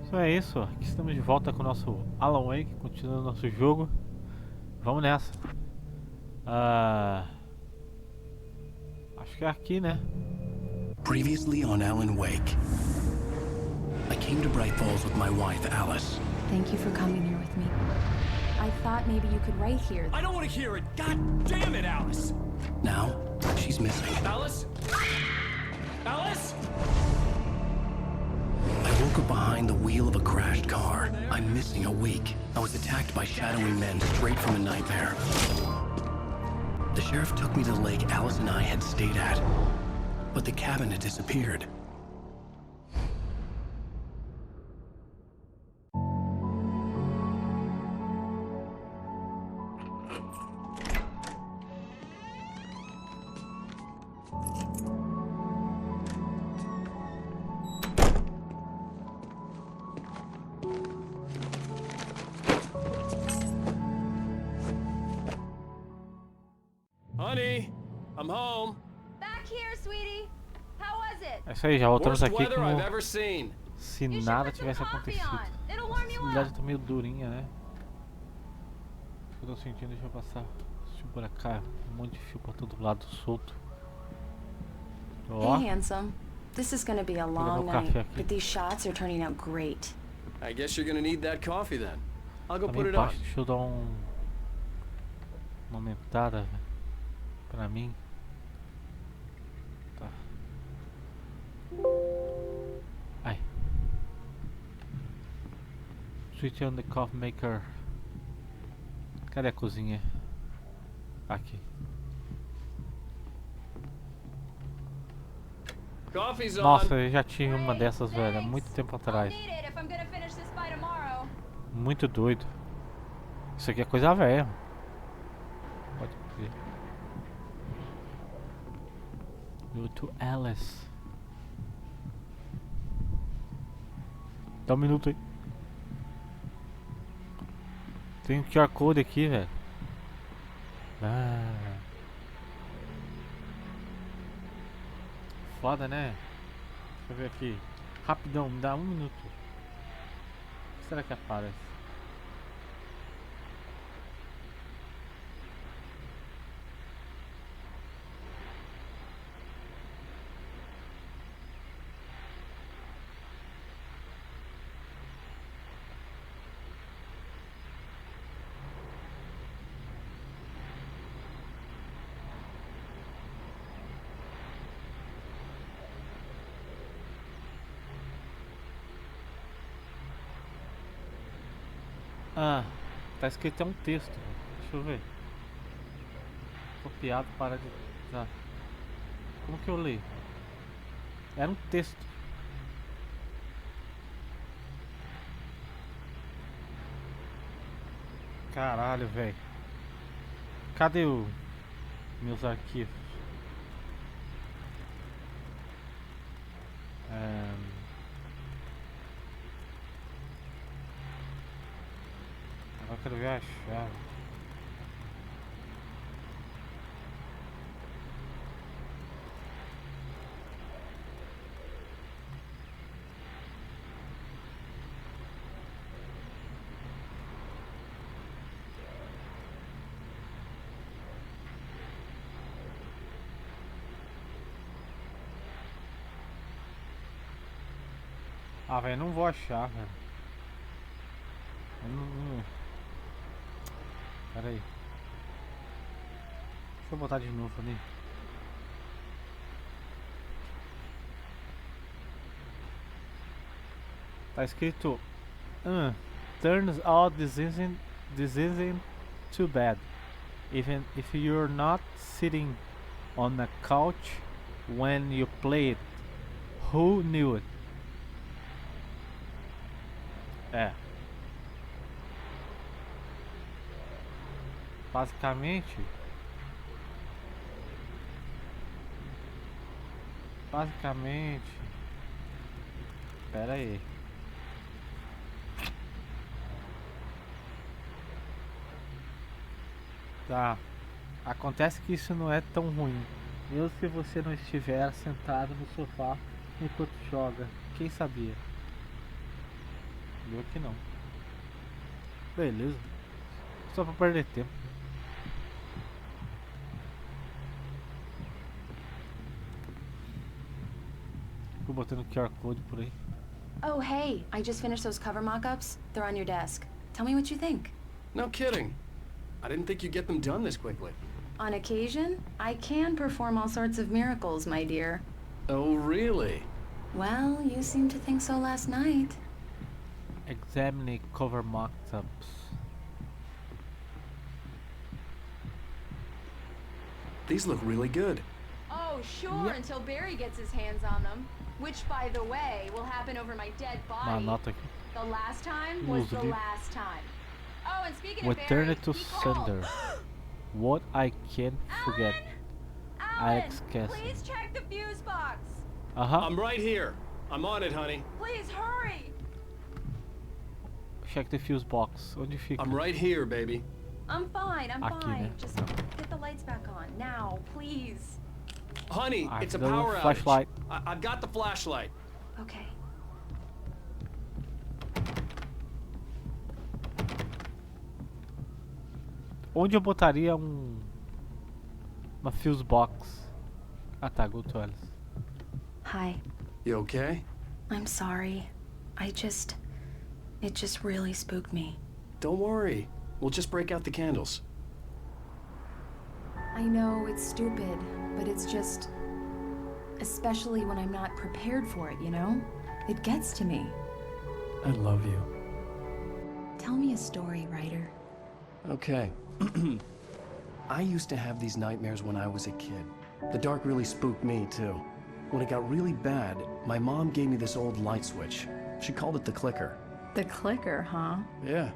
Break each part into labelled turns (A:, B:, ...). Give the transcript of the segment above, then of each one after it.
A: Então é isso, aqui estamos de volta com o nosso Alan Wake, continuando o nosso jogo. Vamos nessa. Acho que é aqui, né?
B: Previously on Alan Wake, I came to Bright Falls with my wife, Alice.
C: Thank you for coming here with me. I thought maybe you could write here.
D: I don't want to hear it! God damn it, Alice!
B: Now, she's missing.
D: Alice? Alice?
B: I woke up behind the wheel of a crashed car. I'm missing a week. I was attacked by shadowy men straight from a nightmare. The sheriff took me to the lake Alice and I had stayed at, but the cabin had disappeared.
D: Honey, I'm home.
C: Back here, sweetie. How was it?
A: É isso aí, já voltamos
D: Worst
A: aqui
D: weather I've
A: como
D: ever seen.
A: se nada tivesse acontecido. A visibilidade tá meio durinha, né? Eu tô sentindo, deixa eu passar fio pra cá, um monte de fio pra todo lado solto. Ó,
C: Hey, handsome. This is gonna be a long
A: meu
C: night,
A: café aqui.
C: but these shots are turning out great.
D: I guess you're gonna need that coffee then. I'll go
A: tá
D: put
A: meio
D: it on.
A: baixo, deixa eu dar uma aumentada pra mim. Tá. Ai. Switch on the coffee maker. Cadê a cozinha? Aqui.
D: Coffee's on.
A: Nossa, eu já tive uma dessas, velho, há muito tempo atrás.
C: I'll need it if I'm gonna finish this by tomorrow.
A: Muito doido. Isso aqui é coisa velha. Pode crer. Go to Alice. Dá um minuto aí. Tem um QR Code aqui, velho. Foda, né? Deixa eu ver aqui. Rapidão, me dá um minuto. O que será que aparece? Ah, tá escrito, é um texto. Deixa eu ver. Copiado para de. Tá. Como que eu leio? Era um texto. Caralho, velho. Cadê meus arquivos? Agora eu quero ver a chave. Ah, velho, não vou achar, velho. Eu não. Pera aí. Deixa eu botar de novo ali. Tá escrito turns out this isn't too bad. Even if you're not sitting on a couch when you play it. Who knew it? É. Basicamente. Pera aí. Tá. Acontece que isso não é tão ruim. Mesmo se você não estiver sentado no sofá enquanto joga. Quem sabia? Meu aqui não. Beleza. Só pra perder tempo. Fico botando QR Code por aí.
C: Oh, hey, I just finished those cover mock-ups. They're on your desk. Tell me what you think.
D: No kidding. I didn't think you'd get them done this quickly.
C: On occasion, I can perform all sorts of miracles, my dear.
D: Oh, really?
C: Well, you seemed to think so last night.
A: Examine cover mock-ups.
D: These look really good.
C: Oh, sure, until Barry gets his hands on them. Which, by the way, will happen over my dead
A: Uma
C: body.
A: nota aqui.
C: The last time was the
A: Uso-lhe.
C: last time. Oh, and speaking of
A: Return
C: Barry,
A: it to
C: he called.
A: sender. What I can't forget.
C: Alan,
A: Alex Castle.
C: please check the fuse box.
A: Aham.
D: I'm right here. I'm on it, honey.
C: Please hurry.
A: Check the fuse box. Onde fica?
D: I'm right here, baby.
C: I'm fine, I'm
A: Aqui,
C: fine.
A: né?
C: Just get the lights back on now, please.
D: Honey,
A: Ah,
D: it's a
A: deu
D: power outage.
A: flashlight.
D: I've got the flashlight.
C: Okay.
A: Onde eu botaria uma fuse box? Ah tá, go to Alice.
C: Hi.
D: You okay?
C: I'm sorry. It just really spooked me.
D: Don't worry. We'll just break out the candles.
C: I know it's stupid, but it's just... Especially when I'm not prepared for it, you know? It gets to me.
D: I love you.
C: Tell me a story, writer.
D: Okay. I used to have these nightmares when I was a kid. The dark really spooked me, too. When it got really bad, my mom gave me this old light switch. She called it the clicker.
C: The clicker, huh?
D: Yeah.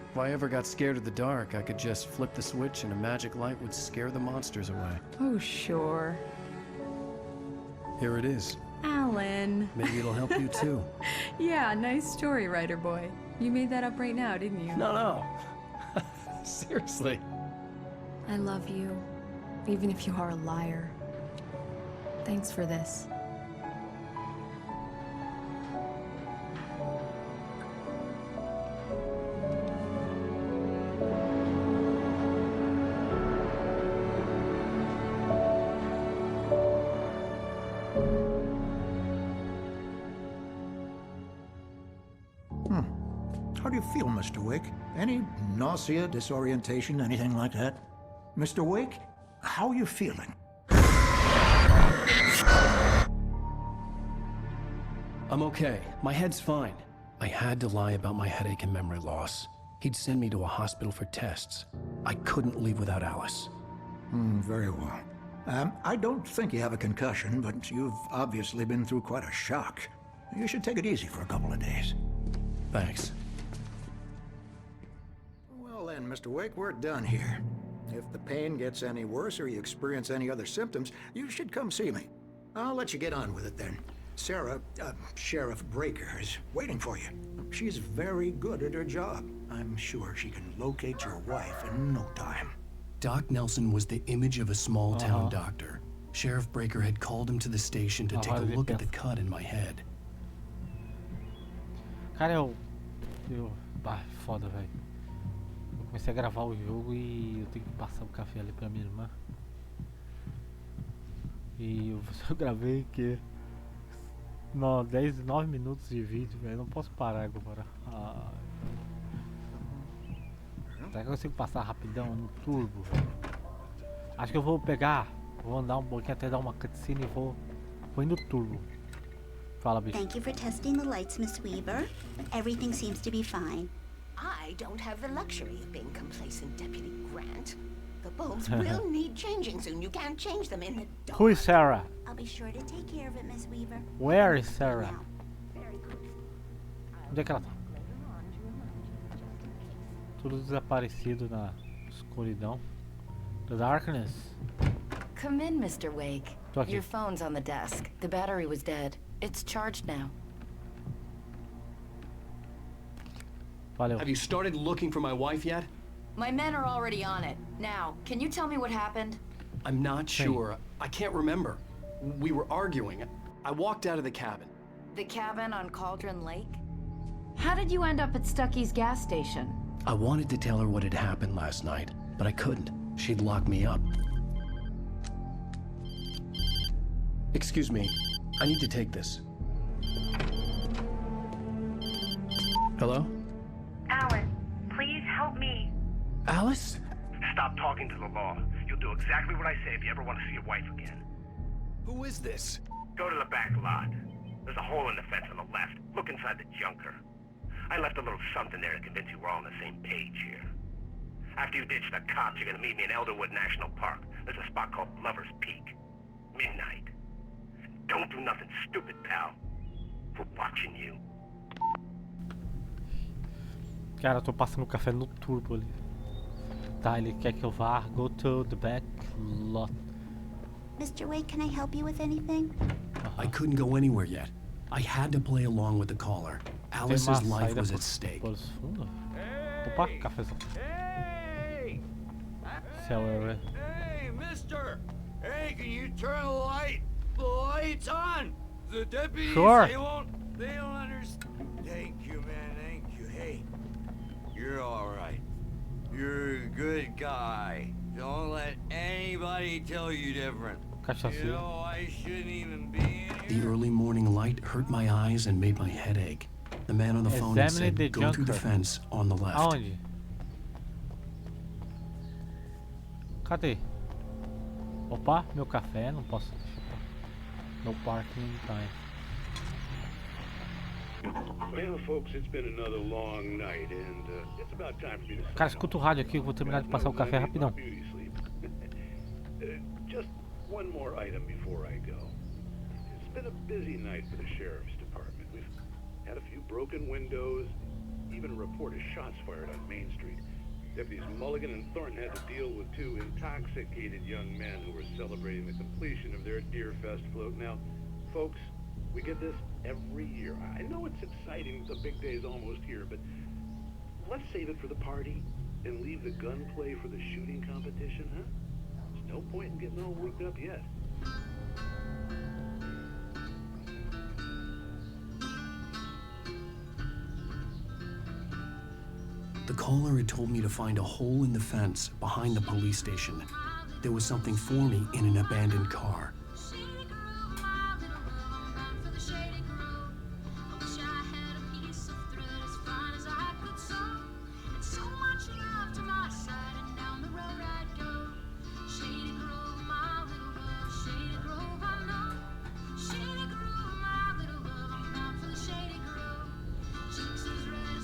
D: If I ever got scared of the dark, I could just flip the switch and a magic light would scare the monsters away.
C: Oh, sure.
D: Here it is.
C: Alan.
D: Maybe it'll help you, too.
C: Yeah, nice story, writer boy. You made that up right now, didn't you?
D: No. Seriously.
C: I love you, even if you are a liar. Thanks for this.
E: How do you feel, Mr. Wake? Any nausea, disorientation, anything like that? Mr. Wake, how are you feeling?
B: I'm okay. My head's fine. I had to lie about my headache and memory loss. He'd send me to a hospital for tests. I couldn't leave without Alice.
E: Very well. I don't think you have a concussion, but you've obviously been through quite a shock. You should take it easy for a couple of days.
B: Thanks.
E: Well then, Mr. Wake, we're done here. If the pain gets any worse or you experience any other symptoms, you should come see me. I'll let you get on with it then. Sarah, Sheriff Breaker, is waiting for you. She's very good at her job. I'm sure she can locate your wife in no time.
B: Doc Nelson was the image of a small-town doctor. Sheriff Breaker had called him to the station to take a look at the cut in my head.
A: Cara, foda, velho. Eu comecei a gravar o jogo e eu tenho que passar o café ali pra minha irmã. E eu gravei que 9 minutos de vídeo, velho. Não posso parar agora. Será que eu consigo passar rapidão no turbo, velho? Acho que eu vou pegar, vou andar um pouquinho até dar uma cutscene e vou indo turbo. Fala, bicho.
F: Thank you for testing the lights, Miss Weaver. Everything seems to be fine.
G: I don't have the luxury of being complacent, Deputy Grant. The bulbs will need changing soon. You can't change them in the dark.
A: Who is Sarah?
F: I'll be sure to take care of it, Miss Weaver.
A: Where is Sarah?
F: Now.
A: Onde é que ela tá? Tudo desaparecido na escuridão. The darkness.
H: Come in, Mr. Wake.
A: Tô aqui.
H: Your phone's on the desk. The battery was dead. It's charged now.
A: Valeu.
D: Have you started looking for my wife yet?
H: My men are already on it. Now, can you tell me what happened?
D: I'm not sure. I can't remember. We were arguing. I walked out of the cabin.
H: The cabin on Cauldron Lake? How did you end up at Stucky's gas station?
D: I wanted to tell her what had happened last night, but I couldn't. She'd lock me up. Excuse me, I need to take this. Hello?
I: Alice, please help me.
D: Alice?
J: Stop talking to the law. You'll do exactly what I say if you ever want to see your wife again.
D: Who is this?
J: Go to the back lot. There's a hole in the fence on the left. Look inside the junker. I left a little something there to convince you we're all on the same page here. After you ditch the cops, you're gonna meet me in Elderwood National Park. There's a spot called Lover's Peak. Midnight. Don't do nothing stupid, pal. We're watching you.
A: Cara, eu tô passando café no turbo ali. Tá, ele quer que eu vá. Go to the back lot.
F: Mr. Wake, can I help you with anything?
D: I couldn't go anywhere yet. I had to play along with the caller.
A: Tem
D: Alice's
A: uma
D: life
A: saída
D: was
A: por,
D: at stake.
A: por fundo. Opa, cafezão. Céu, é.
K: Hey, mister! Hey, can you turn the lights on? The deputies,
A: Sure.
K: they don't understand. Thank you, man, thank you. Hey, you're alright. You're a good guy. Don't let anybody tell you different. You
A: Cachaça.
K: know, I shouldn't even be in here.
D: The early morning light hurt my eyes and made my head ache. The man on the phone had
A: Examine the
D: said, go through the
A: junker.
D: fence on the left.
A: Aonde? Cadê? Opa, meu café, não posso deixar. No parking time.
L: Well, folks, it's been another long night, and it's about time for me to.
A: Cara, escuta o rádio aqui, eu vou terminar de passar o café rapidão.
L: Just one more item before I go. It's been a busy night for the sheriff's department. We've had a few broken windows, even a report of shots fired on Main Street. Deputies Mulligan and Thornton had to deal with two intoxicated young men who were celebrating the completion of their Deer Fest float. Now, folks, we get this every year. I know it's exciting, the big day's almost here, but let's save it for the party and leave the gunplay for the shooting competition, huh? There's no point in getting all worked up yet.
D: The caller had told me to find a hole in the fence behind the police station. There was something for me in an abandoned car.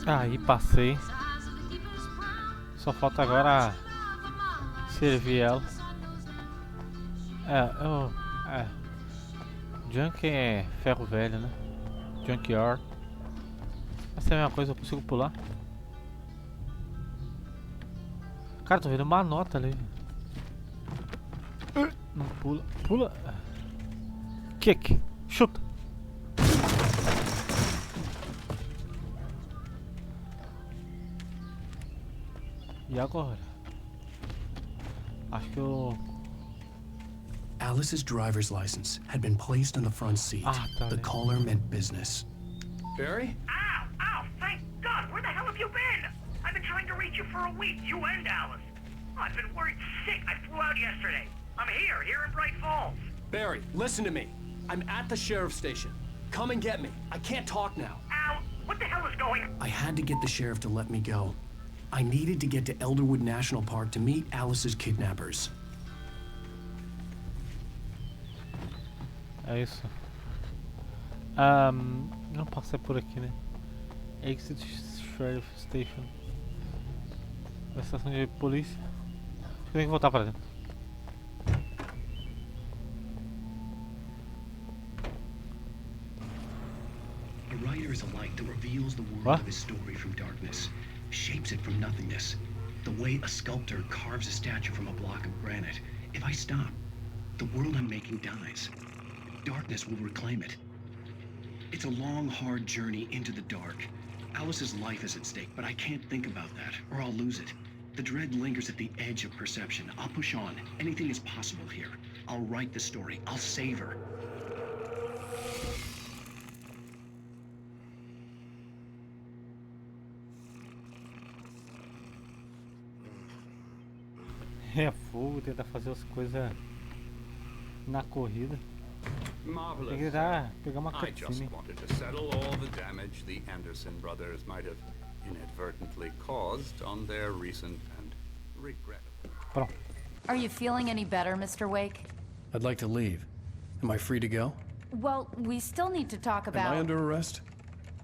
A: Aí passei. Só falta agora servir ela. Junk é ferro velho, né? Junkyard. Essa é a mesma coisa, eu consigo pular. Cara, tô vendo uma nota ali. Não pula. Pula. Kick. Chuta. E agora? Acho que eu...
D: Alice's driver's license had been placed on the front seat.
A: Tá,
D: The
A: né?
D: caller meant business.
K: Barry?
J: Ow! Ow! Thank God! Where the hell have you been? I've been trying to reach you for a week, you and Alice. Oh, I've been worried sick. I flew out yesterday. I'm here in Bright Falls.
D: Barry, listen to me. I'm at the sheriff's station. Come and get me. I can't talk now.
J: Ow! What the hell is going on?
D: I had to get the sheriff to let me go. I needed to get to Elderwood National Park to meet Alice's kidnappers.
A: É isso. Não passei por aqui, né? Exit Sheriff Station. A estação de polícia. Acho que tem que voltar para dentro.
B: A writer is a light that reveals the world
A: What?
B: of his story from darkness, shapes it from nothingness. The way a sculptor carves a statue from a block of granite. If I stop, the world I'm making dies. Darkness will reclaim it. It's a long, hard journey into the dark. Alice's life is at stake, but I can't think about that, or I'll lose it. The dread lingers at the edge of perception. I'll push on. Anything is possible here. I'll write the story. I'll save her.
A: É fogo, tentar fazer as coisas na corrida.
M: Marvelous.
A: Tem que pegar uma
M: I just
A: cutscene.
M: wanted to settle all the damage the Anderson brothers might have inadvertently caused on their recent and regrettable.
A: Pronto.
H: Are you feeling any better, Mr. Wake?
D: I'd like to leave. Am I free to go?
H: Well, we still need to talk about...
D: Am I under arrest?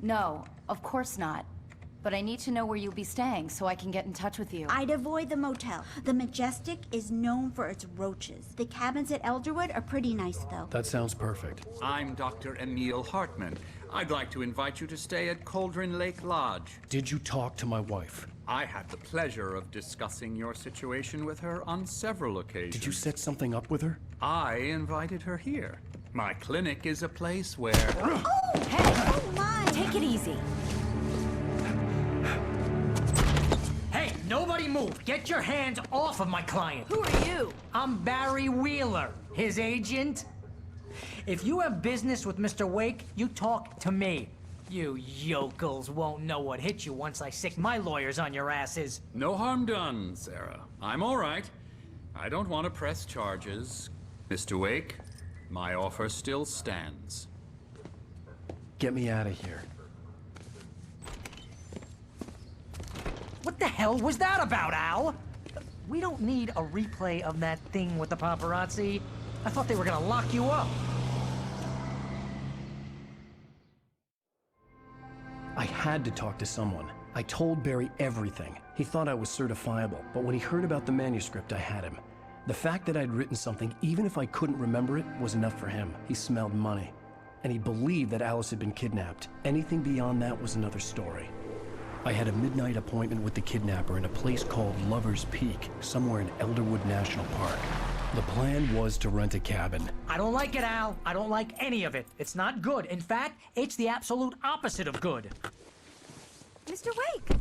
H: No, of course not. But I need to know where you'll be staying so I can get in touch with you.
F: I'd avoid the motel. The Majestic is known for its roaches. The cabins at Elderwood are pretty nice, though.
D: That sounds perfect.
N: I'm Dr. Emil Hartman. I'd like to invite you to stay at Cauldron Lake Lodge.
D: Did you talk to my wife?
N: I had the pleasure of discussing your situation with her on several occasions.
D: Did you set something up with her?
N: I invited her here. My clinic is a place where...
F: Oh! Hey! Oh, my!
H: Take it easy.
O: Hey, nobody move! Get your hands off of my client!
H: Who are you?
O: I'm Barry Wheeler, his agent. If you have business with Mr. Wake, you talk to me. You yokels won't know what hit you once I sick my lawyers on your asses.
N: No harm done, Sarah. I'm all right. I don't want to press charges. Mr. Wake, my offer still stands.
D: Get me out of here.
O: What the hell was that about, Al? We don't need a replay of that thing with the paparazzi. I thought they were gonna lock you up.
D: I had to talk to someone. I told Barry everything. He thought I was certifiable, but when he heard about the manuscript, I had him. The fact that I'd written something, even if I couldn't remember it, was enough for him. He smelled money. And he believed that Alice had been kidnapped. Anything beyond that was another story. I had a midnight appointment with the kidnapper in a place called Lover's Peak, somewhere in Elderwood National Park. The plan was to rent a cabin.
O: I don't like it, Al. I don't like any of it. It's not good. In fact, it's the absolute opposite of good.
P: Mr. Wake!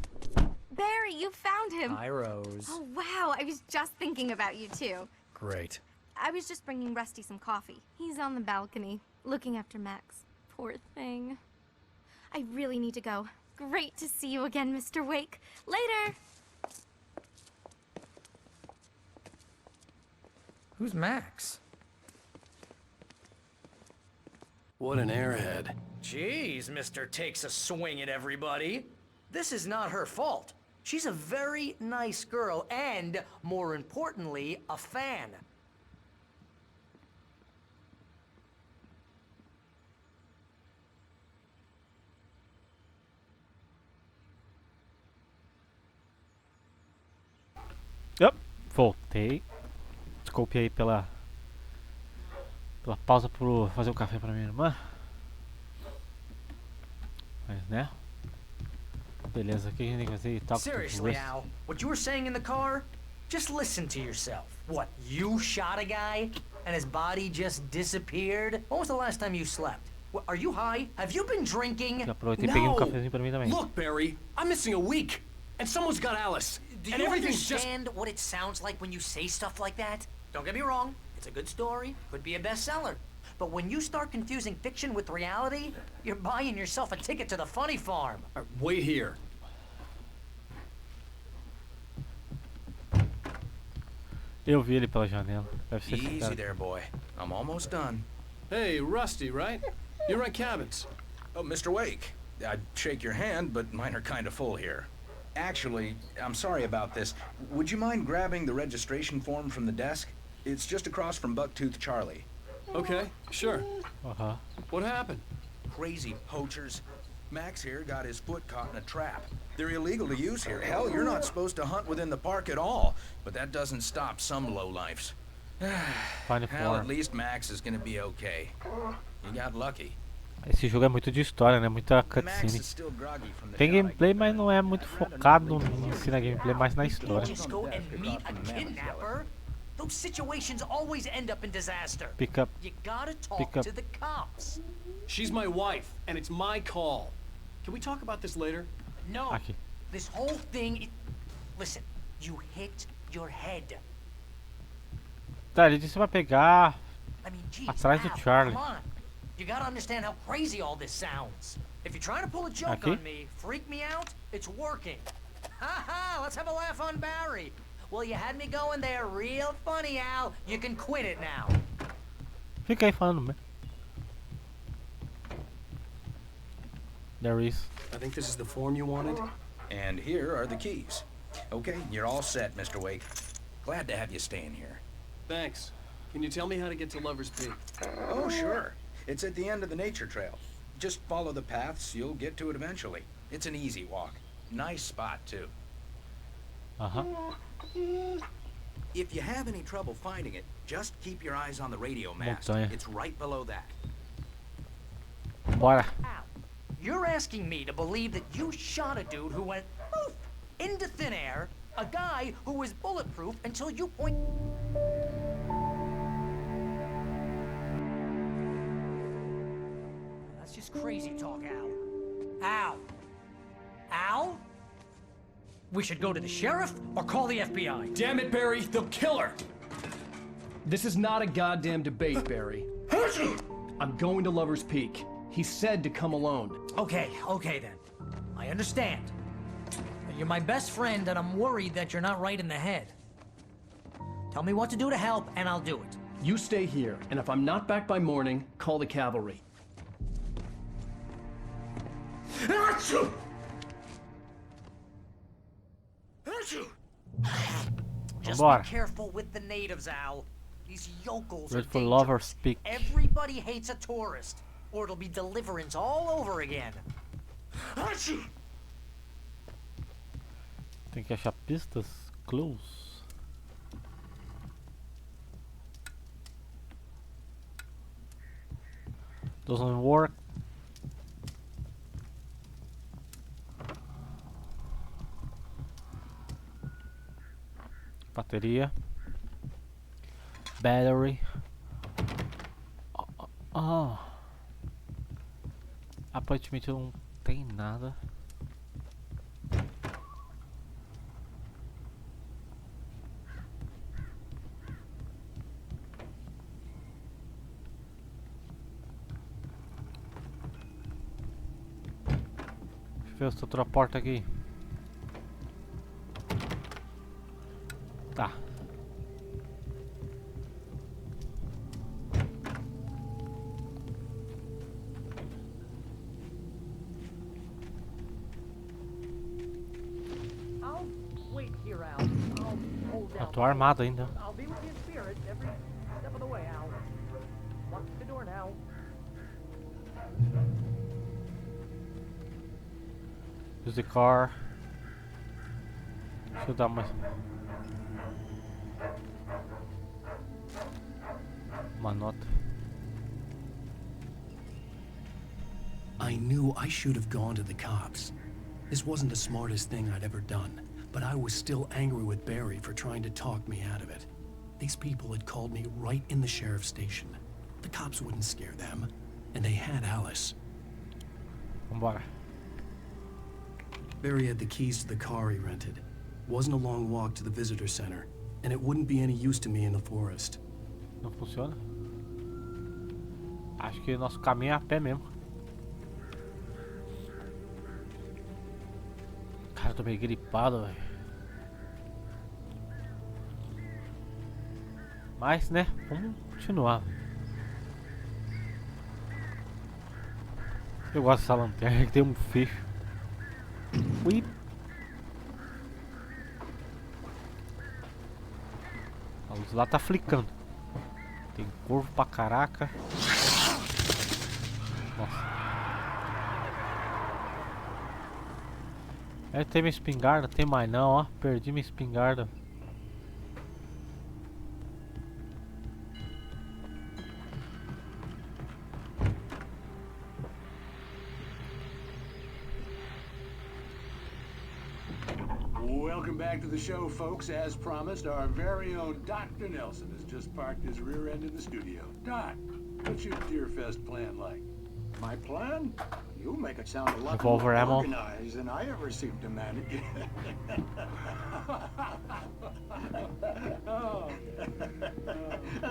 P: Barry, you found him!
O: Hi, Rose.
P: Oh, wow. I was just thinking about you, too.
D: Great.
P: I was just bringing Rusty some coffee. He's on the balcony, looking after Max. Poor thing. I really need to go. Great to see you again, Mr. Wake. Later!
O: Who's Max?
D: What an airhead.
O: Jeez, Mr. Takes a swing at everybody. This is not her fault. She's a very nice girl and, more importantly, a fan.
A: Yep, voltei. Desculpe aí pela pausa por fazer um café pra minha irmã. Mas né? Beleza, o que a gente tem que fazer? Talk
O: Seriously, Al, what you were saying in the car? Just listen to yourself. What, you shot a guy and his body just disappeared? When was the last time you slept? What, are you high? Have you been drinking?
A: Aproveitei e peguei um cafezinho pra mim também.
D: Look, Barry, I'm missing a week, and someone's got Alice.
O: Do
D: and
O: you
D: everything's
O: understand what it sounds like when you say stuff like that? Don't get me wrong, it's a good story, could be a bestseller. But when you start confusing fiction with reality, you're buying yourself a ticket to the funny farm.
D: Wait here.
A: Eu vi ele pela janela. Deve ser esse
Q: Easy
A: cara.
Q: there, boy. I'm almost done.
R: Hey, Rusty, right? You rent cabins.
Q: Oh, Mr. Wake. I'd shake your hand, but mine are kind of full here. Actually, I'm sorry about this. Would you mind grabbing the registration form from the desk? It's just across from Bucktooth Charlie.
R: Okay, sure.
A: Uh-huh.
R: What happened?
Q: Crazy poachers. Max here got his foot caught in a trap. They're illegal to use here. Hell, you're not supposed to hunt within the park at all. But that doesn't stop some lowlifes.
A: Find a
Q: Hell, at
A: form.
Q: least Max is gonna be okay. You got lucky.
A: Esse jogo é muito de história, né? Muita cutscene. Tem gameplay, mas não é muito focado em si na gameplay, mas na história.
O: Just go and meet a kidnapper. Those situations always end up in disaster.
A: Pick up.
O: You gotta talk
A: Pick up.
O: to the cops.
R: She's my wife, and it's my call. Can we talk about this later?
O: No.
A: Aqui.
O: This whole thing. Listen, you hit your head.
A: Tá, ele disse pra pegar
O: I mean, geez,
A: atrás do
O: Al,
A: Charlie.
O: come on. You gotta understand how crazy all this sounds. If you're trying to pull a joke
A: Aqui?
O: on me, freak me out, it's working. Ha ha! Let's have a laugh on Barry. Well, you had me going there real funny, Al. You can quit it now.
A: Fiquei falando mesmo. There is.
D: I think this is the form you wanted.
Q: And here are the keys. Okay, you're all set, Mr. Wake. Glad to have you staying here.
R: Thanks. Can you tell me how to get to Lover's Peak?
Q: Oh, sure. It's at the end of the nature trail. Just follow the paths, you'll get to it eventually. It's an easy walk. Nice spot, too.
A: Uh-huh.
Q: If you have any trouble finding it, just keep your eyes on the radio mast.
A: Montanha.
Q: It's right below that.
A: Bora.
O: Al, you're asking me to believe that you shot a dude who went poof into thin air, a guy who was bulletproof until you point... That's just crazy talk, Al. Al. Al? We should go to the sheriff or call the FBI.
S: Damn it, Barry, they'll kill her! This is not a goddamn debate, Barry. I'm going to Lover's Peak. He said to come alone.
O: Okay then. I understand. You're my best friend, and I'm worried that you're not right in the head. Tell me what to do to help, and I'll do it.
S: You stay here, and if I'm not back by morning, call the cavalry.
O: Just
A: Vambora.
O: be careful with the natives, Al. These yokels
A: Ready
O: are
A: for
O: dangerous.
A: Lover's Peak.
O: Everybody hates a tourist, or it'll be deliverance all over again.
A: Tem que achar pistas, clues. Doesn't work. Bateria. Battery. Oh. Aparentemente não tem nada. Deixa eu ver essa outra porta aqui. Tá.
O: I'll wait here, Al. I'll hold
A: Eu
O: down.
A: tô armado ainda.
O: I'll be with you in spirit every step of the way, Al. Lock the door now.
A: Use the car. Deixa eu dar uma nota.
B: I knew I should have gone to the cops. This wasn't the smartest thing I'd ever done, but I was still angry with Barry for trying to talk me out of it. These people had called me right in the sheriff's station. The cops wouldn't scare them, and they had Alice.
A: Vambora.
B: Barry had the keys to the car he rented. Wasn't a long walk to the visitor center, and it wouldn't be any use to me in the forest.
A: Não funciona? Acho que nosso caminho é a pé mesmo. Cara, eu tô meio gripado, velho. Mas, né? Vamos continuar. Eu gosto dessa lanterna que tem um fecho. Ui. A luz lá tá flicando. Tem corvo pra caraca. Nossa. É, tem minha espingarda, tem mais não, ó. Perdi minha espingarda.
L: Welcome back to the show, folks. As promised, our very own Dr. Nelson has just parked his rear end in the studio. Doc, what's your Deerfest plan like?
E: My plan? You make it sound a lot
A: Revolver
E: more
A: ammo.
E: organized than I ever seem to manage.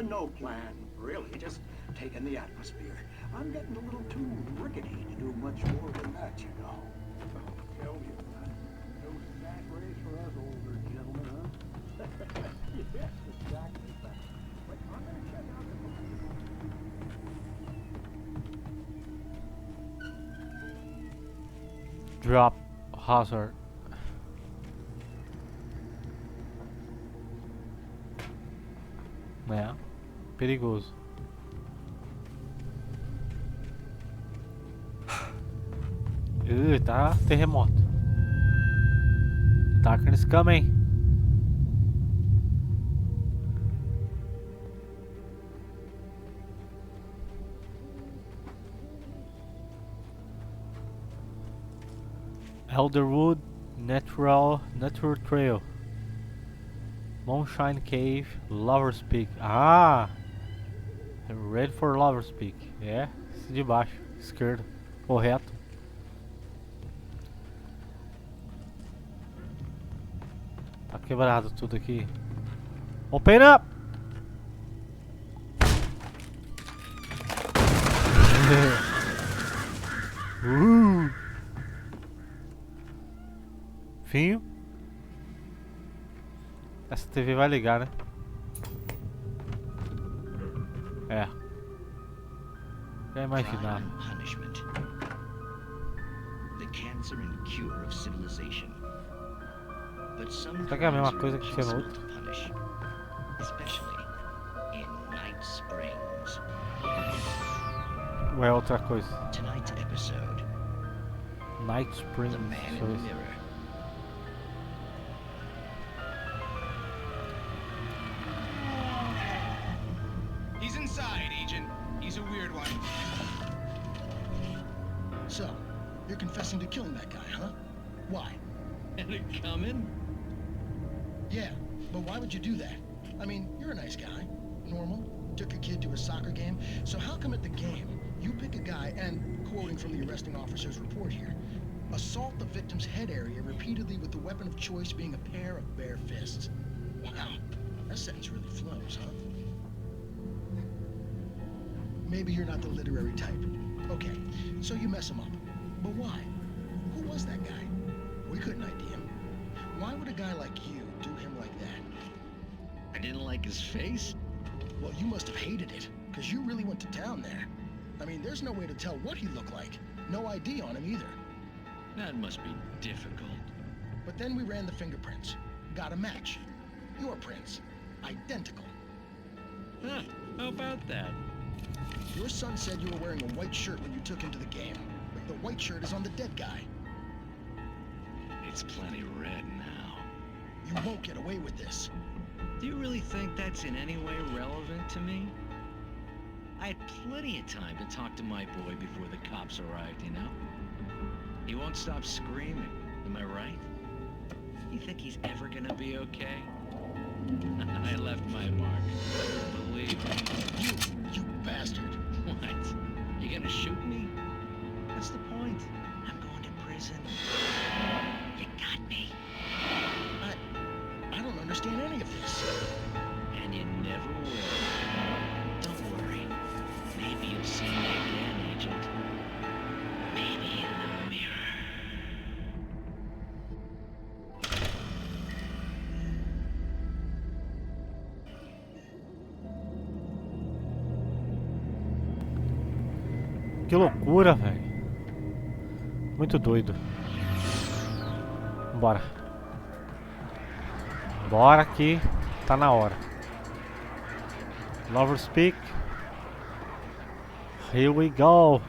E: No plan, really. Just taking the atmosphere. I'm getting a little too rickety to do much more than that, you know.
L: Tell me about it. No sack race for us older gentlemen, huh?
A: Drop hazard. É, perigoso. Tá terremoto. Darkness coming. Elderwood Natural Trail. Moonshine Cave, Lover's Peak. Ah! Ready for Lover's Peak. É, esse de baixo, esquerdo, correto. Tá quebrado tudo aqui. Open up! Vinho. Essa TV vai ligar, né? É. Já imaginava.
T: Crime and punishment. The cancer and cure of civilization. But some
A: Será que é a mesma
T: crimes
A: coisa
T: are
A: que tinha no
T: impossible
A: outro?
T: to punish, especially in Night Springs.
A: Ou é outra coisa?
T: Tonight's episode,
A: Night Springs.
T: The Man in the Mirror.
U: He's inside, Agent. He's a weird one.
V: So, you're confessing to killing that guy, huh? Why?
T: And it coming?
V: Yeah, but why would you do that? I mean, you're a nice guy. Normal. Took a kid to a soccer game. So how come at the game, you pick a guy and, quoting from the arresting officer's report here, assault the victim's head area repeatedly with the weapon of choice being a pair of bare fists? Wow, that sentence really flows, huh? Maybe you're not the literary type. Okay, so you mess him up. But why? Who was that guy? We couldn't ID him. Why would a guy like you do him like that?
T: I didn't like his face?
V: Well, you must have hated it, because you really went to town there. I mean, there's no way to tell what he looked like. No ID on him either.
T: That must be difficult.
V: But then we ran the fingerprints. Got a match. Your prints. Identical.
T: Huh, how about that?
V: Your son said you were wearing a white shirt when you took him to the game. But the white shirt is on the dead guy.
T: It's plenty red now.
V: You won't get away with this.
T: Do you really think that's in any way relevant to me? I had plenty of time to talk to my boy before the cops arrived, you know? He won't stop screaming, am I right? You think he's ever gonna be okay? I left my mark. Believe me.
V: You bastard.
T: What? You gonna shoot me? What's the point? I'm going to prison. You got me.
V: I don't understand any of this.
T: And you never will. Don't worry. Maybe you'll see me again, Agent. Maybe in the mirror.
A: Que loucura, velho. Muito doido. Bora. Bora que tá na hora. Lover's Peak. Here we go.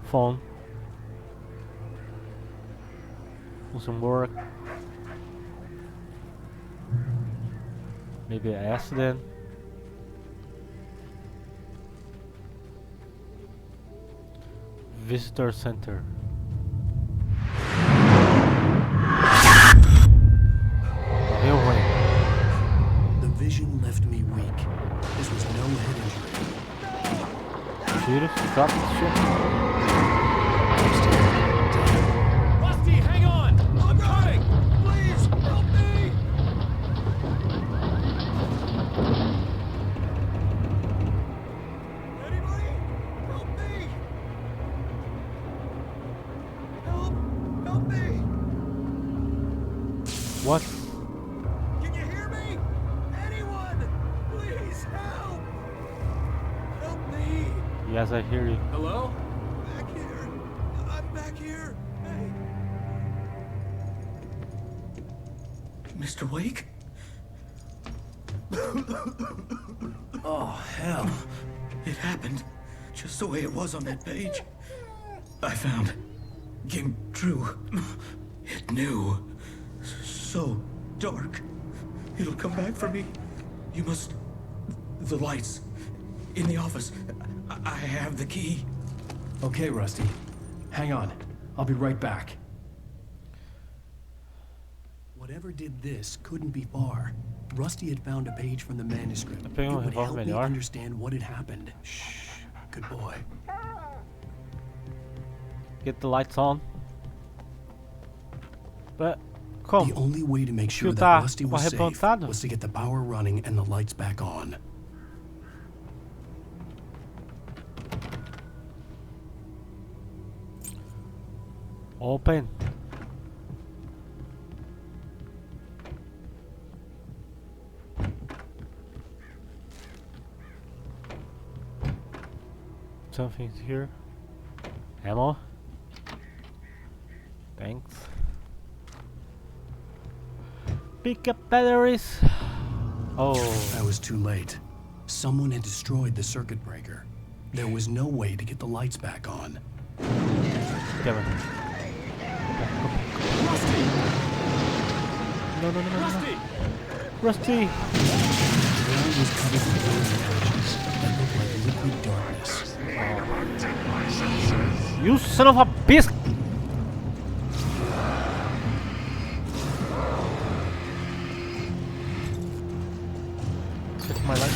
A: Phone. Some work. Maybe an accident. Visitor Center. Deu ruim.
B: The vision left me weak. This was no head injury.
A: Tiros, drop shit.
U: Rusty, hang on! I'm coming! Please, help me! Anybody? Help me! Help me!
A: What?
U: Can you hear me? Anyone? Please help! Help me!
A: Yes, I hear you.
U: Hello? Back here.
B: Mr. Wake? Oh, hell. It happened just the way it was on that page. I found. Came true. It knew. So dark. It'll come back for me. You must... The lights. In the office. I have the key.
S: Okay, Rusty. Hang on. I'll be right back.
D: Whatever did this couldn't be far. Rusty had found a page from the manuscript. It
A: Pegou um
D: would help
A: revólver
D: me
A: melhor.
D: understand what had happened. Shh. Good boy.
A: Get the lights on. But como?
D: The only way to make sure
A: Fio
D: that
A: tá
D: Rusty was safe
A: arrebentado?
D: was to get the power running and the lights back on.
A: Open. Something's here. Ammo. Thanks. Pick up batteries. Oh.
D: I was too late. Someone had destroyed the circuit breaker. There was no way to get the lights back on.
A: Damn it.
U: Rusty!
A: No, no, no, no,
U: Rusty!
A: no. Rusty!
D: The ground was covered with bones and ashes that looked like liquid darkness.
A: You son of a bitch! Check my light.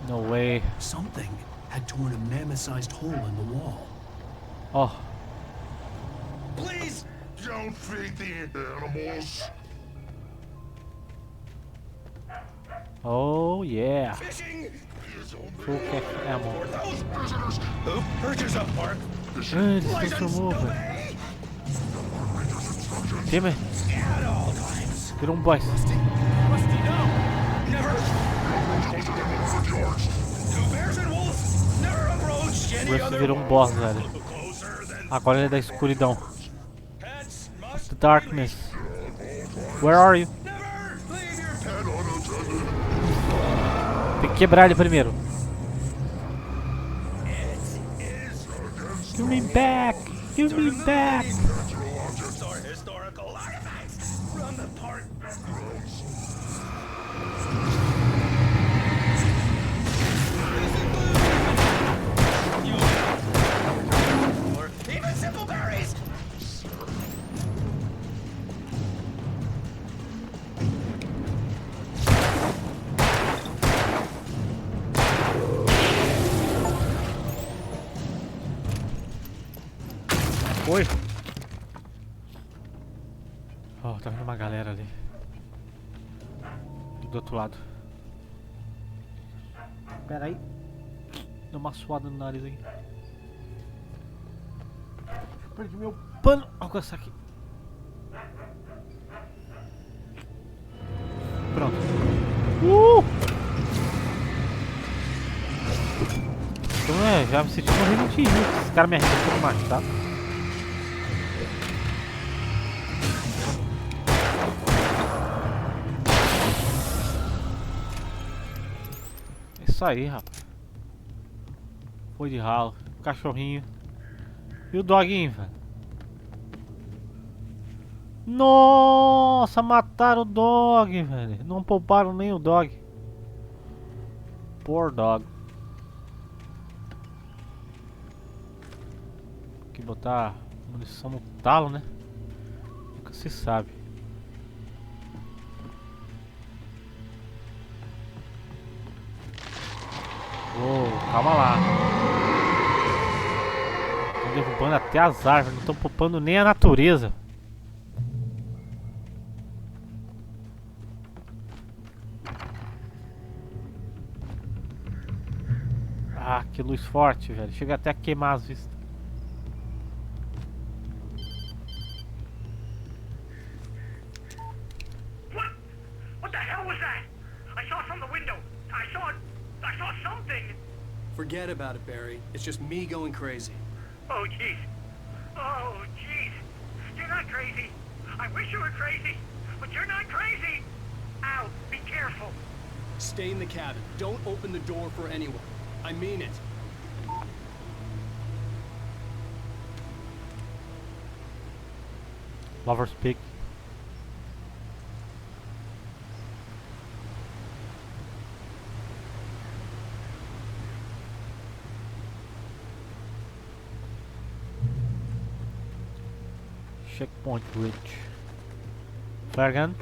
A: No way.
D: Something had torn a mammoth-sized hole in the wall.
A: Oh.
C: Please don't feed the animals.
A: Oh yeah.
C: Fishing
A: Full cash ammo.
C: those prisoners. Who purchased up, Park?
A: This is so moving. Damn it.
C: At all times.
A: Get on, boys.
C: Rusty, no! Never. Two bears and wolves never approached any
A: Rusty
C: other.
A: virou boss, velho. Agora ele é da escuridão. The darkness. Where are you? Tem que quebrar ele primeiro. Give me back! Give me back!
C: Historical artifacts. Run the part. Or even simple berries.
A: Oi! Oh, tá vendo uma galera ali. Do outro lado. Pera aí. Deu uma suada no nariz aqui. Perdi meu pano. Olha com essa aqui. Pronto. Então já me senti no Resident Evil. Esse cara me arrebentou mais, tá? Isso aí, rapaz. Foi de ralo. Cachorrinho. E o doguinho, velho? Nossa, mataram o dog, velho. Não pouparam nem o dog. Poor dog. Tem que botar munição no talo, né? Nunca se sabe. Uou, calma lá. Estão derrubando até as árvores, não estão poupando nem a natureza. Ah, que luz forte, velho. Chega até a queimar as vistas.
J: What the hell was that?
R: about it, Barry. It's just me going crazy.
J: Oh, jeez. Oh, jeez. You're not crazy. I wish you were crazy, but you're not crazy. Ow, be careful.
R: Stay in the cabin. Don't open the door for anyone. I mean it.
A: Lover's Peak. Checkpoint reach. Flare gun.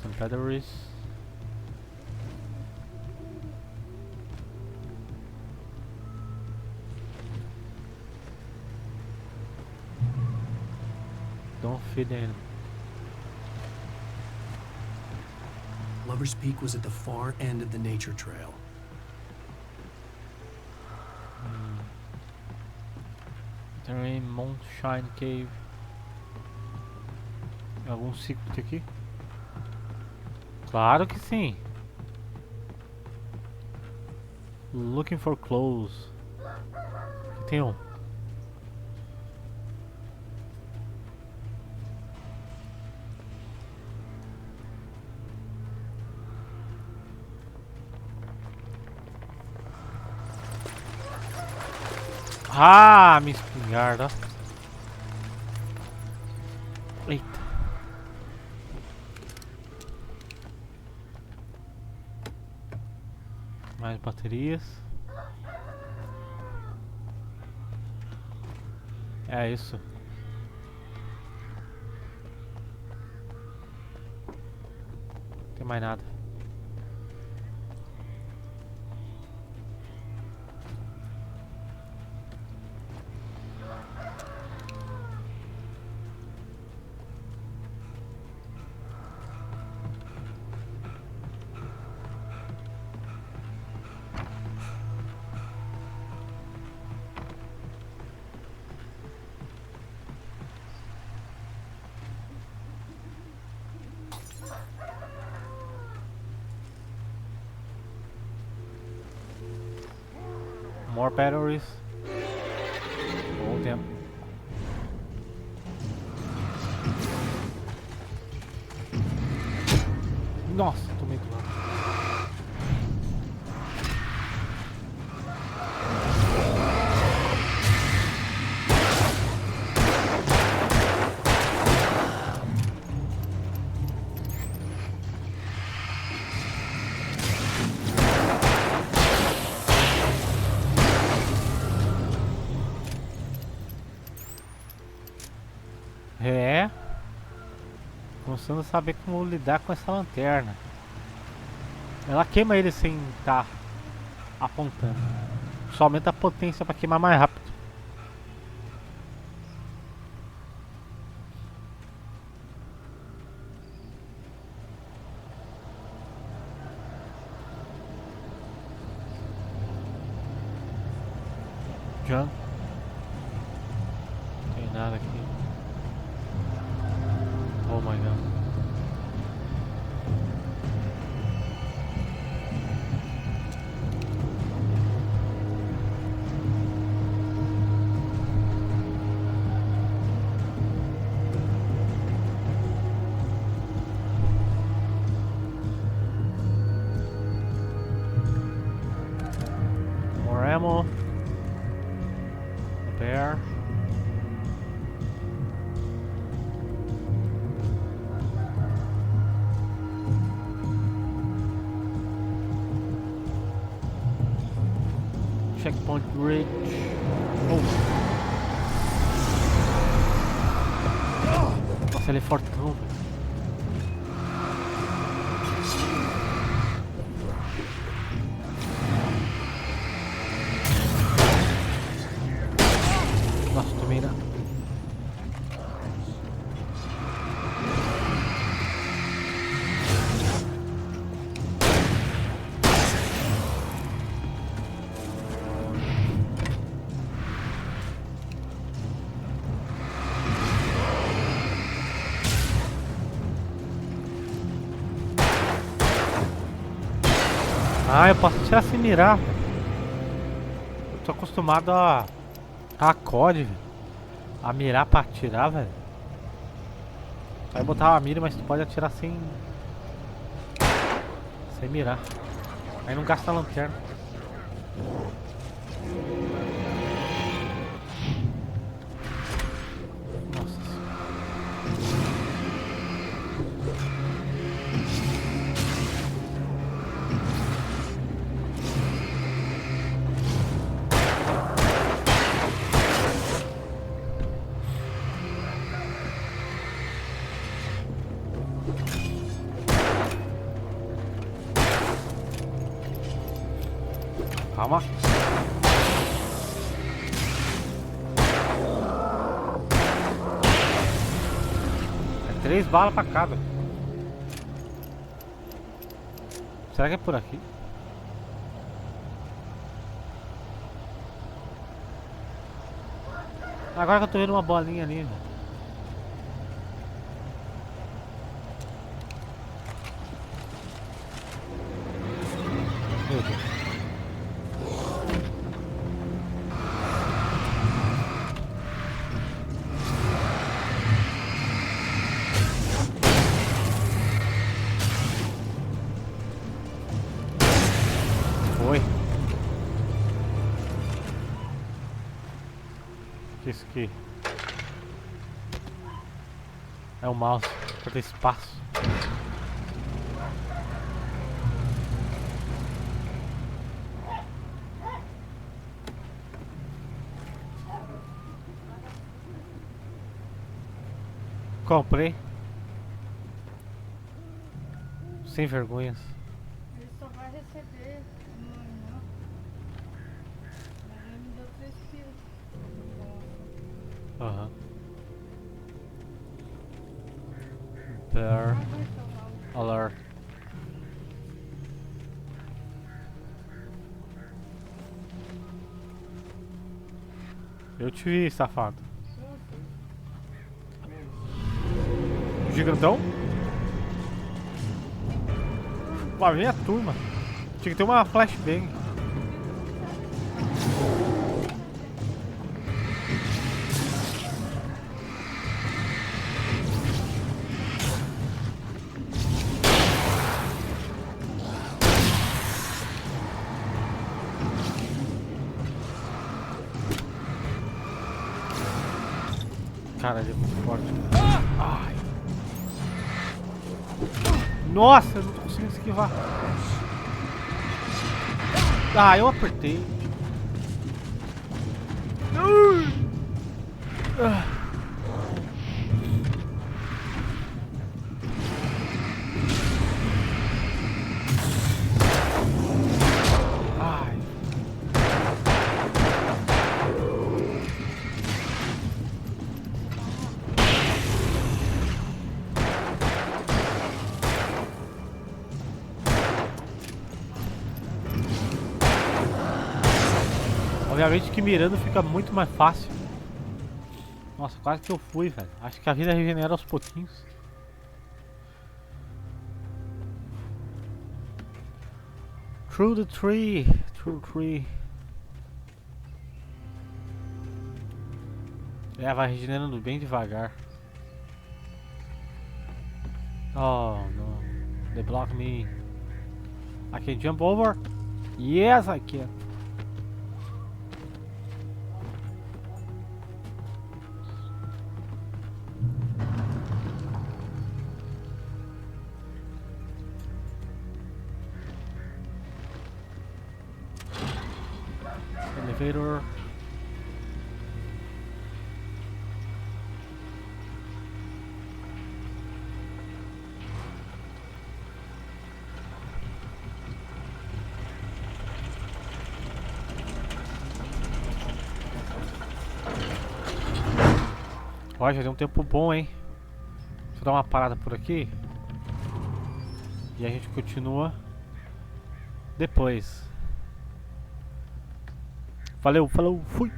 A: Some batteries. Don't feed in.
D: Lover's Peak was at the far end of the nature trail.
A: Tem Moonshine Cave. Algum secret aqui? Claro que sim. Looking for clothes. Aqui tem um. Ah, minha espingarda. Eita. Mais baterias. É isso. Não tem mais nada. More batteries. Hold them. Nossa, tomei do lado. É. Começando a saber como lidar com essa lanterna. Ela queima ele sem estar apontando. Só aumenta a potência para queimar mais rápido. John. Não tem nada aqui. Oh my god. More ammo. A bear. Checkpoint bridge. Oh. Nossa, ele é fortão, velho. Nossa, tomei nada. Ah, eu posso atirar sem mirar. tô acostumado a COD, velho. A mirar pra atirar, velho. Vai botar uma mira, mas tu pode atirar sem mirar. Aí não gasta a lanterna. Calma. É 3 balas pra cada. Será que é por aqui? Agora que eu tô vendo uma bolinha ali, velho. Meu Deus. Foi. O que é isso aqui? É o mouse pra ter espaço. Comprei. Sem vergonhas.
G: Ele só vai receber amanhã. Mas ele me deu 3 quilos.
A: Aham. Bear alert. Eu te vi, safado. Gigantão? Lá vem a turma. Tinha que ter uma flashbang. Cara, ele é muito forte. Ai. Nossa, eu não tô conseguindo esquivar. Ah, eu apertei. Ai. Obviamente que mirando fica muito mais fácil. Nossa, quase que eu fui, velho. Acho que a vida regenera aos pouquinhos. Through the tree. Through the tree. É, vai regenerando bem devagar. Oh, no. They block me. I can jump over? Yes, I can. Elevator. Ó, já deu um tempo bom, hein? Deixa eu dar uma parada por aqui. E a gente continua depois. Valeu, falou, fui!